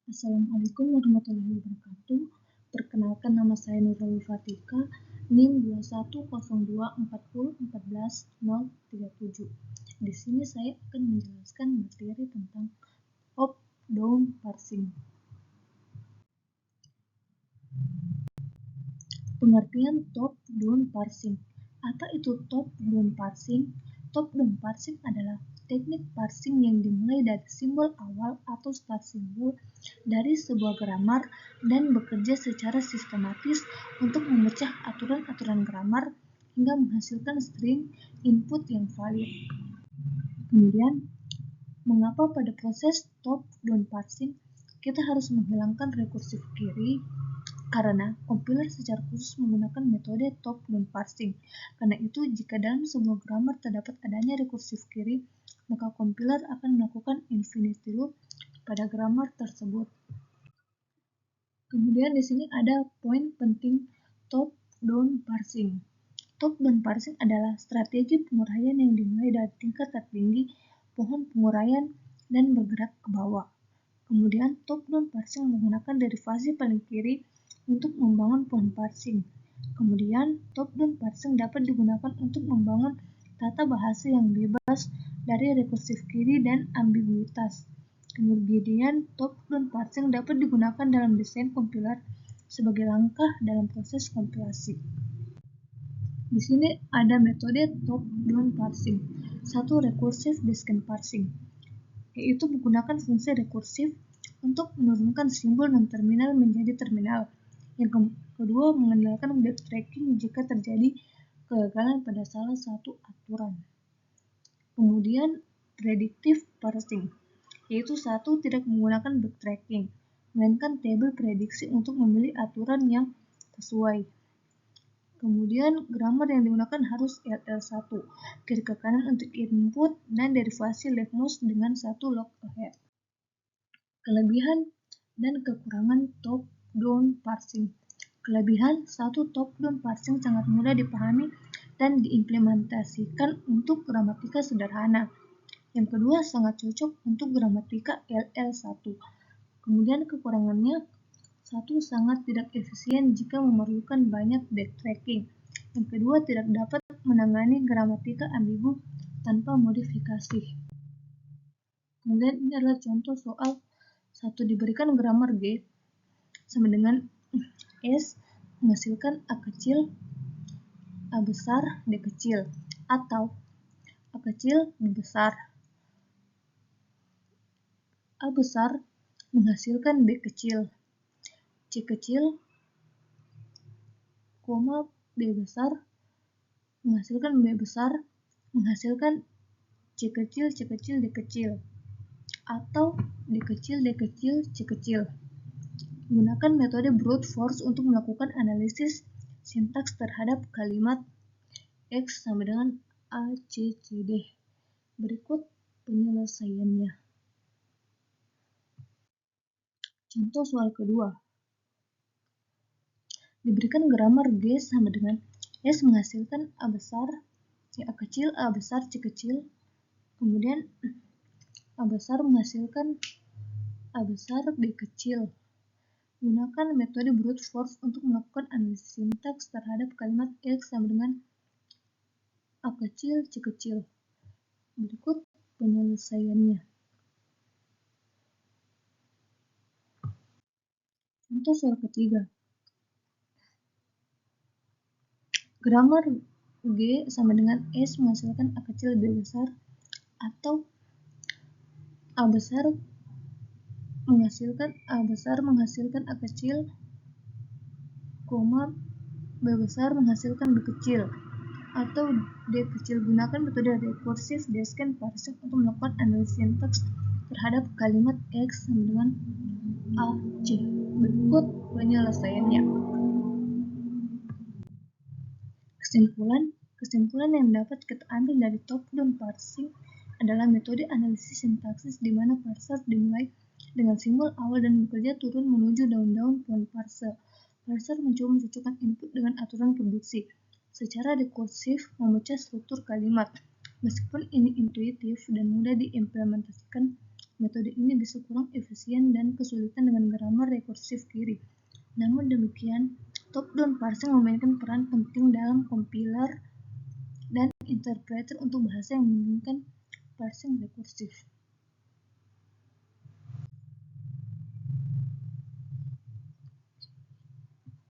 Assalamualaikum warahmatullahi wabarakatuh. Perkenalkan, nama saya Nurul Fatika, NIM 210240141037. Di sini saya akan menjelaskan materi tentang top-down parsing. Pengertian top-down parsing. Apa itu top-down parsing? Top-down parsing adalah teknik parsing yang dimulai dari simbol awal atau start simbol dari sebuah grammar dan bekerja secara sistematis untuk memecah aturan-aturan grammar hingga menghasilkan string input yang valid. Kemudian, mengapa pada proses top-down parsing kita harus menghilangkan rekursif query? Karena compiler secara khusus menggunakan metode top-down parsing. Karena itu, jika dalam sebuah grammar terdapat adanya rekursif query, maka compiler akan melakukan infinity loop pada grammar tersebut. Kemudian di sini ada poin penting top-down parsing. Top-down parsing adalah strategi penguraian yang dimulai dari tingkat tertinggi pohon penguraian dan bergerak ke bawah. Kemudian top-down parsing menggunakan derivasi paling kiri untuk membangun pohon parsing. Kemudian top-down parsing dapat digunakan untuk membangun tata bahasa yang bebas dari rekursif query dan ambiguitas. Kemudian top-down parsing dapat digunakan dalam desain compiler sebagai langkah dalam proses kompilasi. Di sini ada metode top-down parsing. 1. Recursive descent parsing, yaitu menggunakan fungsi rekursif untuk menurunkan simbol non-terminal menjadi terminal. Yang kedua, mengandalkan backtracking jika terjadi kegagalan pada salah satu aturan. Kemudian, predictive parsing, yaitu 1. Tidak menggunakan backtracking, melainkan tabel prediksi untuk memilih aturan yang sesuai. Kemudian, grammar yang digunakan harus LL1, kiri ke kanan untuk input, dan derivasi leftmost dengan 1 log ahead. Kelebihan dan kekurangan top-down parsing. Kelebihan: 1. Top-down parsing sangat mudah dipahami dan diimplementasikan untuk gramatika sederhana. Yang kedua, sangat cocok untuk gramatika LL1. Kemudian kekurangannya: 1. Sangat tidak efisien jika memerlukan banyak backtracking. Yang kedua, tidak dapat menangani gramatika ambigu tanpa modifikasi. Kemudian ini adalah contoh soal 1. Diberikan grammar G sama dengan S menghasilkan A kecil, A besar, D kecil, atau A kecil, B besar, A besar menghasilkan B kecil, C kecil, B besar menghasilkan B besar, menghasilkan C kecil, C kecil, D kecil, atau D kecil, D kecil, C kecil. Gunakan metode brute force untuk melakukan analisis sintaks terhadap kalimat X sama dengan A, C, C, D. Berikut penyelesaiannya. Contoh soal kedua. Diberikan grammar G sama dengan S menghasilkan A besar, C A kecil, A besar, C kecil. Kemudian A besar menghasilkan A besar, B kecil. Gunakan metode brute force untuk melakukan analisis sintaks terhadap kalimat X sama dengan A kecil, C kecil. Berikut penyelesaiannya. Contoh soal ketiga. Grammar G sama dengan S menghasilkan A kecil, B besar, atau A besar menghasilkan A kecil, B besar menghasilkan B kecil, atau D kecil. Gunakan metode recursive descent parsing untuk melakukan analisis sintaks terhadap kalimat X sama dengan A, C. Berikut penyelesaiannya. Kesimpulan yang dapat kita ambil dari top-down parsing adalah metode analisis sintaksis di mana parser dimulai dengan simbol awal dan bekerja turun menuju daun-daun pohon parser. Parser mencoba mencocokkan input dengan aturan prediksi secara rekursif memecah struktur kalimat. Meskipun ini intuitif dan mudah diimplementasikan, metode ini bisa kurang efisien dan kesulitan dengan grammar rekursif kiri. Namun demikian, top-down parsing memainkan peran penting dalam compiler dan interpreter untuk bahasa yang memungkinkan parsing rekursif.